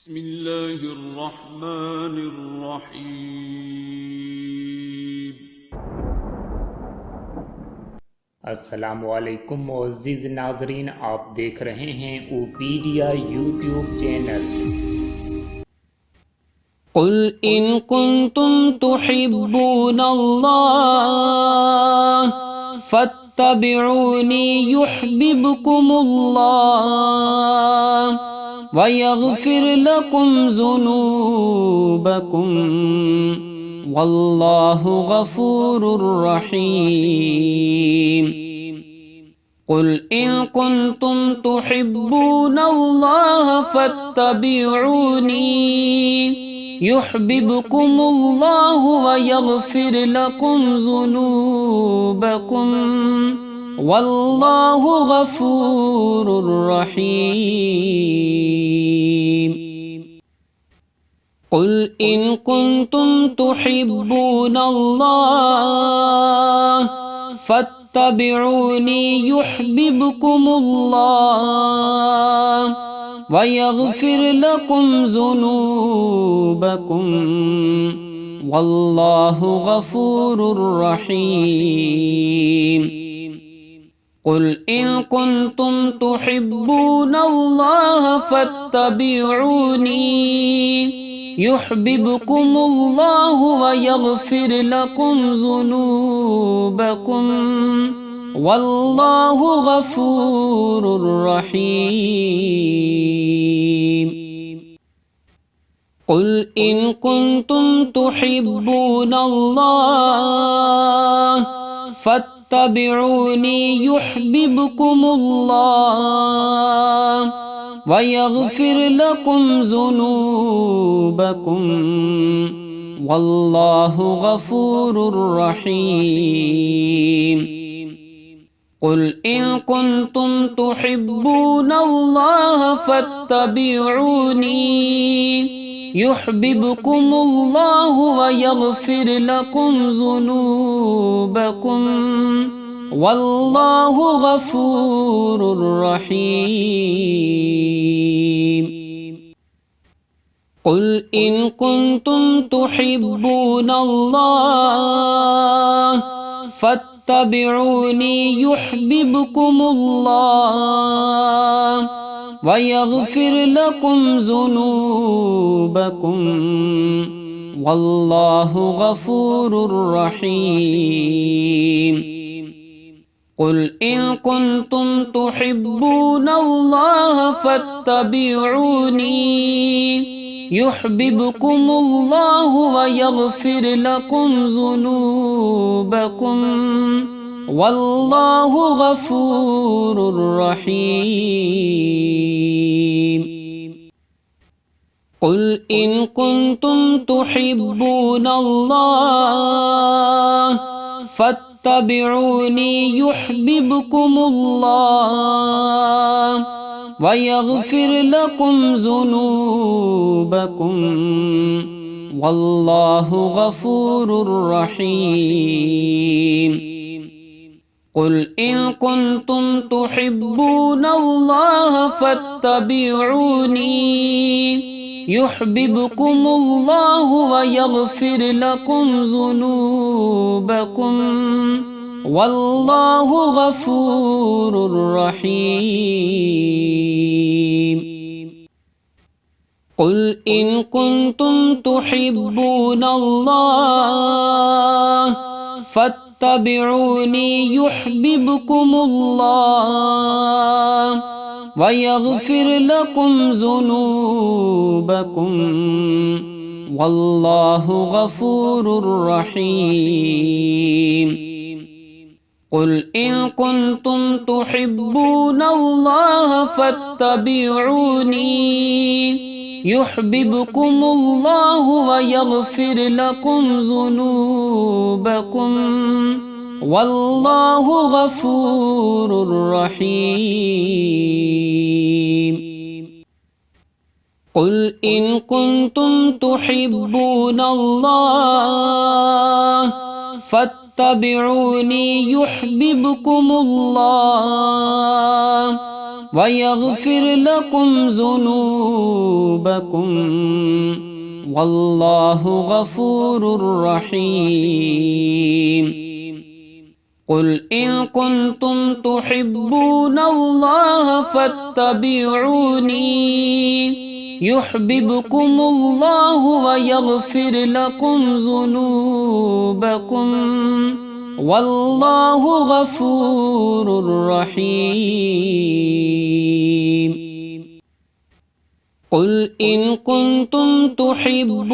बिस्मिल्लाहिर्रहमानिर्रहीम। अस्सलामुअलैकुम मुअज़्ज़िज़ नाज़रीन, आप देख रहे हैं ओपीडिया यूट्यूब चैनल। कुल इन कुंतुम तुहिब्बूनल्लाह फत्तबिऊनी युहब्बिबकुमुल्लाह व यग़फिर लकुम ज़ुनूबकुम वल्लाहु गफ़ूरुर रहीम। कुल इन कुंतुम तुहिब्बूनल्लाह फत्तबिऊनी युहब्बिबकुमुल्लाहु व यग़फिर लकुम ज़ुनूबकुम वल्लाहु गफ़ूरुर रहीम। कुल इन कुंतुम तुहिब्बूनल्लाह फत्तबिऊनी युहब्बिबकुमुल्लाह व यग़फिर लकुम ज़ुनूबकुम वल्लाहु गफ़ूरुर रहीम। कुल इन कुंतुम तुहिब्बूनल्लाह फत्तबिऊनी युहब्बिबकुमुल्लाहु व यग़फिर लकुम ज़ुनूबकुम वल्लाहु गफ़ूरुर रहीम। कुल इन कुंतुम तुहिब्बूनल्लाह फत्तबिऊनी युहब्बिबकुमुल्लाह व यग़फिर लकुम ज़ुनूबकुम वल्लाहु गफ़ूरुर रहीम। कुल इन कुंतुम तुहिब्बूनल्लाह फत्तबिऊनी युहब्बिबकुमुल्लाहु व यग़फिर लकुम ज़ुनूबकुम वल्लाहु गफ़ूरुर रहीम। कुल इन कुंतुम तुहिब्बूनल्लाह फत्तबिऊनी युहब्बिबकुमुल्लाह व यग़फिर लकुम ज़ुनूबकुम वल्लाहु गफ़ूरुर रहीम। कुल इन कुंतुम तुहिब्बूनल्लाह फत्तबिऊनी युहब्बिबकुमुल्लाहु व यग़फिर लकुम ज़ुनूबकुम वल्लाहु गफ़ूरुर रहीम। कुल इन कुंतुम तुहिब्बूनल्लाह फत्तबिऊनी युहब्बिबकुमुल्लाह व यग़फिर लकुम ज़ुनूबकुम वल्लाहु गफ़ूरुर रहीम। कुल इन कुंतुम तुहिब्बूनल्लाह फत्तबिऊनी युहब्बिबकुमुल्लाहु व यग़फिर लकुम ज़ुनूबकुम वल्लाहु गफ़ूरुर रहीम। कुल इन कुंतुम तुहिब्बूनल्लाह फत्तबिऊनी युहब्बिबकुमुल्लाह व यग़फिर लकुम ज़ुनूबकुम वल्लाहु गफ़ूरुर रहीम। कुल इन कुंतुम तुहिब्बूनल्लाह फत्तबिऊनी युहब्बिबकुमुल्लाहु व यग़फिर लकुम ज़ुनूबकुम वल्लाहु गफ़ूरुर रहीम। कुल इन कुंतुम तुहिब्बूनल्लाह फत्तबिऊनी युहब्बिबकुमुल्लाह वयग़फ़िर लकुम ज़ुनूबकुम वल्लाहु गफ़ूरुर रहीम। क़ुल इन कुन्तुम तुहिब्बूनल्लाह फत्तबिऊनी युह्बिबकुमुल्लाहु व यग़फ़िर लकुम ज़ुनूबकुम वल्लाहु गफ़ूरुर रहीम। क़ुल इन कुन्तुम तुहिब्बूनल्लाह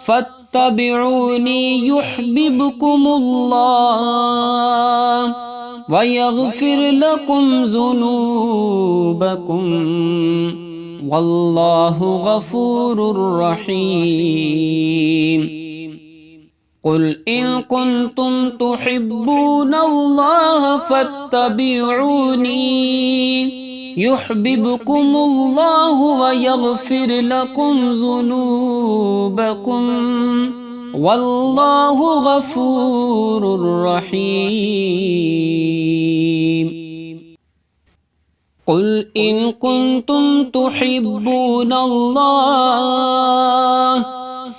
फत्तबिऊनी युह्बिबकुमुल्लाह व यग़फ़िर लकुम ज़ुनूबकुम वल्लाहु गफ़ूरुर रहीम। क़ुल इन कुन्तुम तुहिब्बूनल्लाह फत्तबिऊनी युह्बिबकुमुल्लाहु व यग़फ़िर लकुम ज़ुनूबकुम वल्लाहु गफ़ूरुर रहीम। क़ुल इन कुन्तुम तुहिब्बूनल्लाह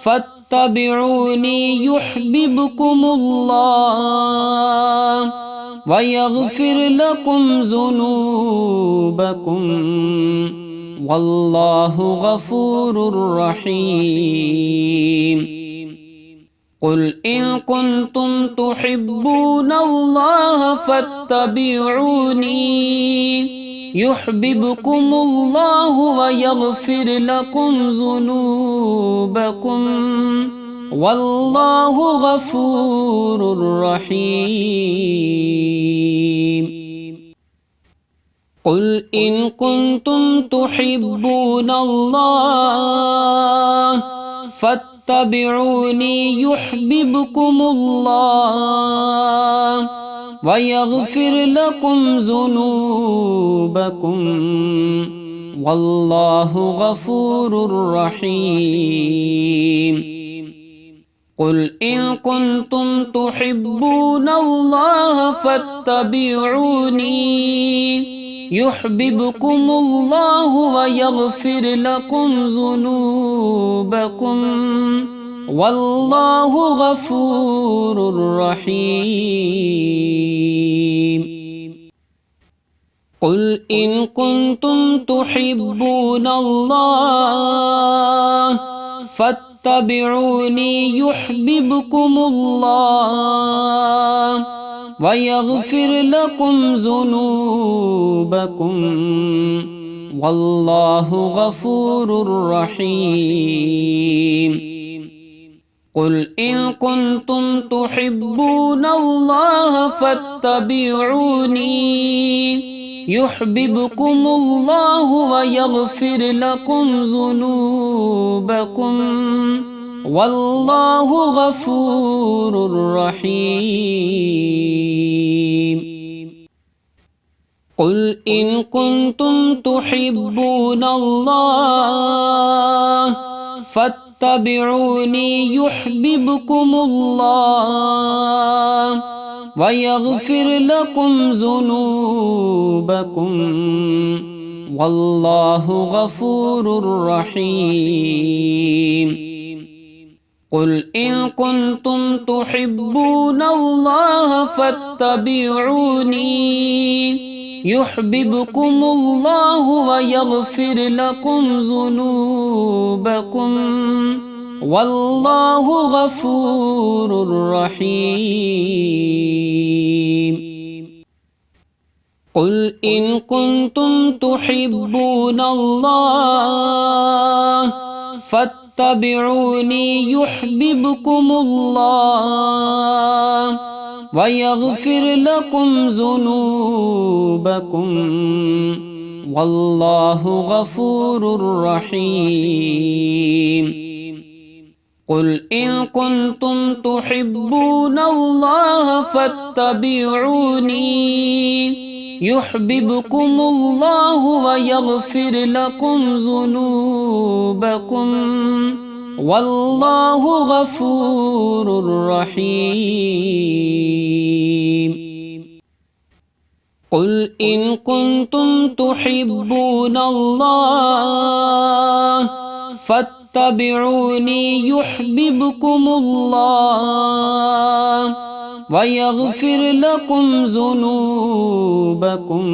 फत्तबिऊनी युह्बिबकुमुल्लाह व यग़फ़िर लकुम ज़ुनूबकुम वल्लाहु गफ़ूरुर रहीम। क़ुल इन कुन्तुम तुहिब्बूनल्लाह फत्तबिऊनी युह्बिबकुमुल्लाहु व यग़फ़िर लकुम ज़ुनूबकुम वल्लाहु गफ़ूरुर रहीम। क़ुल इन कुन्तुम तुहिब्बूनल्लाह फत्तबिऊनी युह्बिबकुमुल्लाह व यग़फ़िर लकुम ज़ुनूबकुम वल्लाहु गफ़ूरुर रहीम। क़ुल इन कुन्तुम तुहिब्बूनल्लाह फत्तबिऊनी युह्बिबकुमुल्लाहु व यग़फ़िर लकुम ज़ुनूबकुम वल्लाहु गफ़ूरुर रहीम। क़ुल इन कुन्तुम तुहिब्बूनल्लाह फत्तबिऊनी युह्बिबकुमुल्लाह व यग़फ़िर लकुम ज़ुनूबकुम वल्लाहु गफ़ूरुर रहीम। क़ुल इन कुन्तुम तुहिब्बूनल्लाह फत्तबिऊनी युह्बिबकुमुल्लाहु व यग़फ़िर लकुम ज़ुनूबकुम वल्लाहु गफ़ूरुर रहीम। क़ुल इन कुन्तुम तुहिब्बूनल्लाह फत्तबिऊनी युह्बिबकुमुल्लाह व यग़फ़िर लकुम ज़ुनूबकुम वल्लाहु गफ़ूरुर रहीम। क़ुल इन कुन्तुम तुहिब्बूनल्लाह फत्तबिऊनी युह्बिबकुमुल्लाहु व यग़फ़िर लकुम ज़ुनूबकुम वल्लाहु गफ़ूरुर रहीम। क़ुल इन कुन्तुम तुहिब्बूनल्लाह फत्तबिऊनी युह्बिबकुमुल्लाह व यग़फ़िर लकुम ज़ुनूबकुम वल्लाहु गफ़ूरुर रहीम। क़ुल इन कुन्तुम तुहिब्बूनल्लाह फत्तबिऊनी युह्बिबकुमुल्लाहु व यग़फ़िर लकुम ज़ुनूबकुम वल्लाहु गफ़ूरुर रहीम। कुल इन कुंतुम तुहिब्बून अल्लाह फत्तबिऊनी युहब्बिबकुमुल्लाह व यगफिर लकुम ज़ुनूबकुम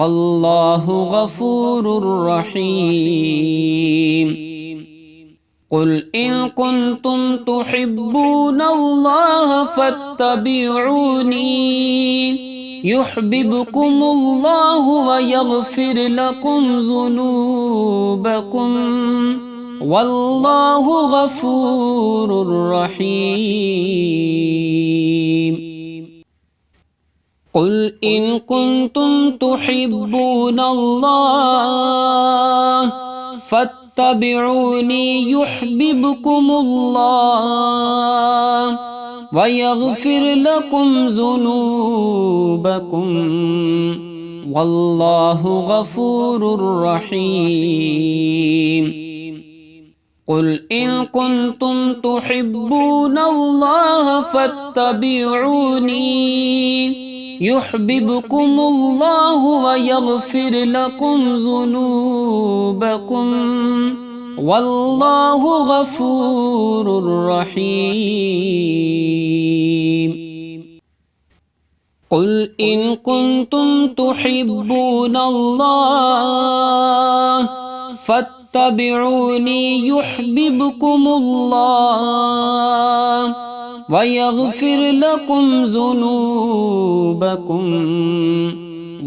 वल्लाहु गफूरुर रहीम। कुल इन कुंतुम तुहिब्बून अल्लाह फत्तबिऊनी युहब्बिबकुमुल्लाहु व यगफिर लकुम ज़ुनूबकुम वल्लाहु गफूरुर रहीम। कुल इन कुंतुम तुहिब्बून अल्लाह फत्तबिऊनी युहब्बिबकुमुल्लाह व यगफिर लकुम ज़ुनूबकुम वल्लाहु गफूरुर रहीम। कुल इन कुंतुम तुहिब्बून अल्लाह फत्तबिऊनी युहब्बिबकुमुल्लाहु व यगफिर लकुम ज़ुनूबकुम वल्लाहु गफूरुर रहीम। कुल इन कुंतुम तुहिब्बून अल्लाह फत्तबिऊनी युहब्बिबकुमुल्लाह व यगफिर लकुम ज़ुनूबकुम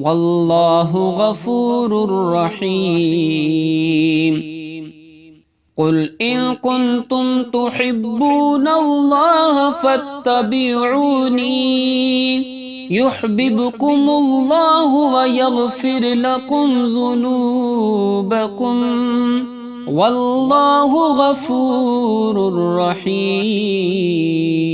वल्लाहु गफूरुर रहीम। कुल इन कुंतुम तुहिब्बून अल्लाह फत्तबिऊनी युहब्बिबकुमुल्लाहु व यगफिर लकुम ज़ुनूबकुम वल्लाहु गफूरुर रहीम।